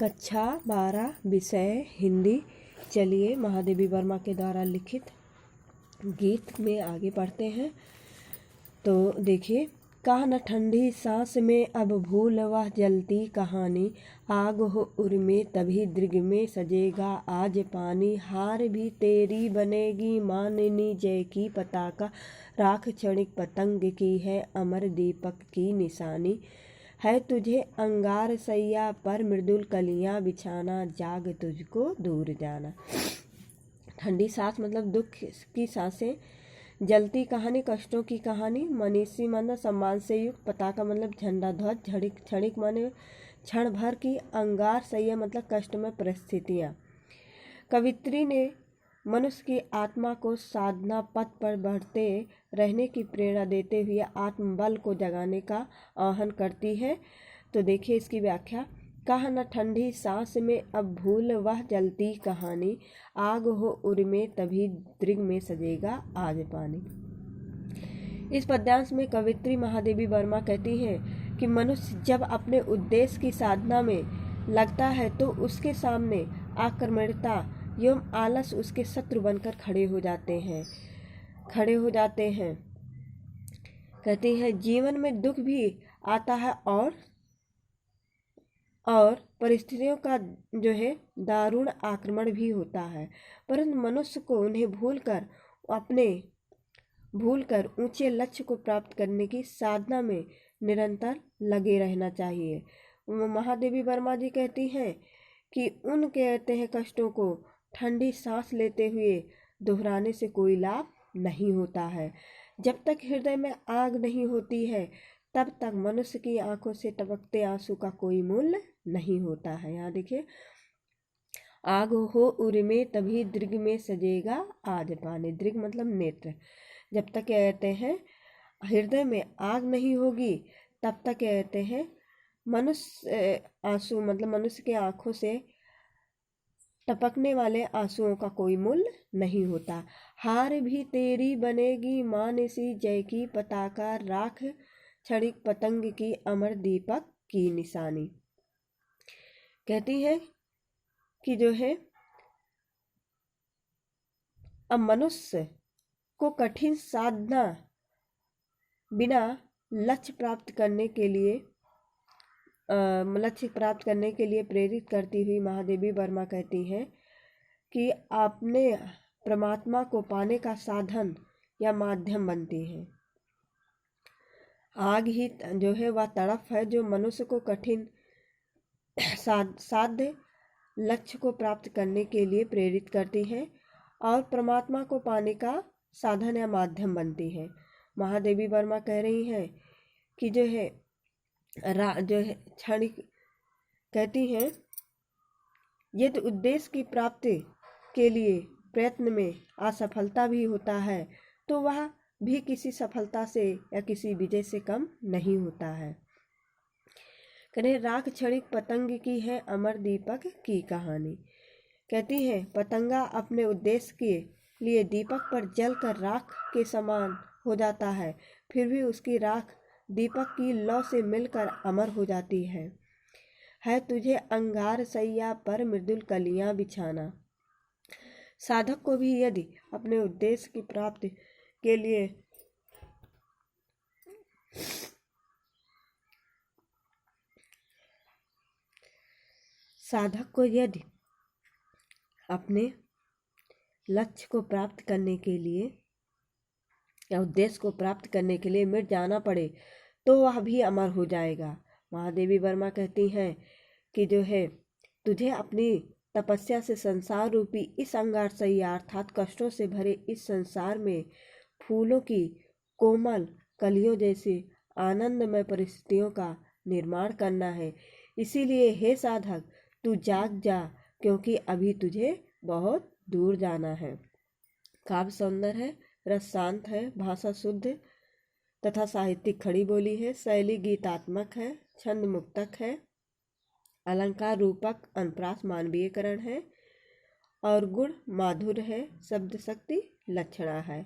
कक्षा 12 विषय हिंदी। चलिए महादेवी वर्मा के द्वारा लिखित गीत में आगे पढ़ते हैं। तो देखिए, कहा न ठंडी सांस में अब भूल वह जलती कहानी, आग हो उर में तभी दृग में सजेगा आज पानी, हार भी तेरी बनेगी माननी जय की पताका, राख क्षणिक पतंग की है अमर दीपक की निशानी, है तुझे अंगार सैया पर मृदुल कलियां बिछाना, जाग तुझको दूर जाना। ठंडी सांस मतलब दुख की सांसें, जलती कहानी कष्टों की कहानी, मनीषी मतलब सम्मान से युक्त, पताका मतलब झंडा ध्वज, क्षणिक माने क्षण भर की, अंगार सैया मतलब कष्टमय परिस्थितियाँ। कवित्री ने मनुष्य की आत्मा को साधना पथ पर बढ़ते रहने की प्रेरणा देते हुए आत्मबल को जगाने का आह्वान करती है। तो देखिए इसकी व्याख्या। कहा न ठंडी सांस में अब भूल वह जलती कहानी, आग हो उर में तभी दृग में सजेगा आज पानी। इस पद्यांश में कवित्री महादेवी वर्मा कहती हैं कि मनुष्य जब अपने उद्देश्य की साधना में लगता है तो उसके सामने आक्रमणता एवं आलस उसके शत्रु बनकर खड़े हो जाते हैं। कहती है जीवन में दुख भी आता है और परिस्थितियों का जो है दारुण आक्रमण भी होता है, परंतु मनुष्य को उन्हें भूलकर ऊंचे लक्ष्य को प्राप्त करने की साधना में निरंतर लगे रहना चाहिए। महादेवी वर्मा जी कहती हैं कि उन कहते हैं कष्टों को ठंडी सांस लेते हुए दोहराने से कोई लाभ नहीं होता है। जब तक हृदय में आग नहीं होती है तब तक मनुष्य की आंखों से टपकते आंसू का कोई मूल्य नहीं होता है। यहाँ देखिए, आग हो उर में तभी दृग में सजेगा आज पानी। दृग मतलब नेत्र। जब तक कहते हैं हृदय में आग नहीं होगी तब तक कहते हैं मनुष्य आंसू मतलब मनुष्य के आंखों से टपकने वाले आंसुओं का कोई मूल्य नहीं होता। हार भी तेरी बनेगी मानसी जय की पताका, राख क्षणिक पतंग की अमर दीपक की निशानी। कहती है कि जो है अब मनुष्य को कठिन साधना बिना लक्ष्य प्राप्त करने के लिए प्रेरित करती हुई महादेवी वर्मा कहती हैं कि आपने परमात्मा को पाने का साधन या माध्यम बनती है। आग ही जो है वह तड़फ है जो मनुष्य को कठिन साध्य लक्ष्य को प्राप्त करने के लिए प्रेरित करती है और परमात्मा को पाने का साधन या माध्यम बनती है। महादेवी वर्मा कह रही हैं कि जो है क्षणिक कहती हैं यदि उद्देश्य की प्राप्ति के लिए प्रयत्न में असफलता भी होता है तो वह भी किसी सफलता से या किसी विजय से कम नहीं होता है। कहते राख क्षणिक पतंग की है अमर दीपक की कहानी। कहती है पतंगा अपने उद्देश्य के लिए दीपक पर जलकर राख के समान हो जाता है, फिर भी उसकी राख दीपक की लौ से मिलकर अमर हो जाती है तुझे अंगार सैया पर मृदुल कलियां बिछाना। साधक को भी यदि अपने उद्देश्य की प्राप्ति के लिए अपने लक्ष्य को प्राप्त करने के लिए या उद्देश्य को प्राप्त करने के लिए मिट जाना पड़े तो वह भी अमर हो जाएगा। महादेवी वर्मा कहती हैं कि जो है तुझे अपनी तपस्या से संसार रूपी इस अंगार सैया अर्थात कष्टों से भरे इस संसार में फूलों की कोमल कलियों जैसे आनंदमय परिस्थितियों का निर्माण करना है। इसीलिए हे साधक तू जाग जा, क्योंकि अभी तुझे बहुत दूर जाना है। काव्य सौंदर्य है, रस शांत है, भाषा शुद्ध तथा साहित्यिक खड़ी बोली है, शैली गीतात्मक है, छंद मुक्तक है, अलंकार रूपक अनुप्रास मानवीयकरण है और गुण माधुर्य है, शब्द शक्ति लक्षणा है।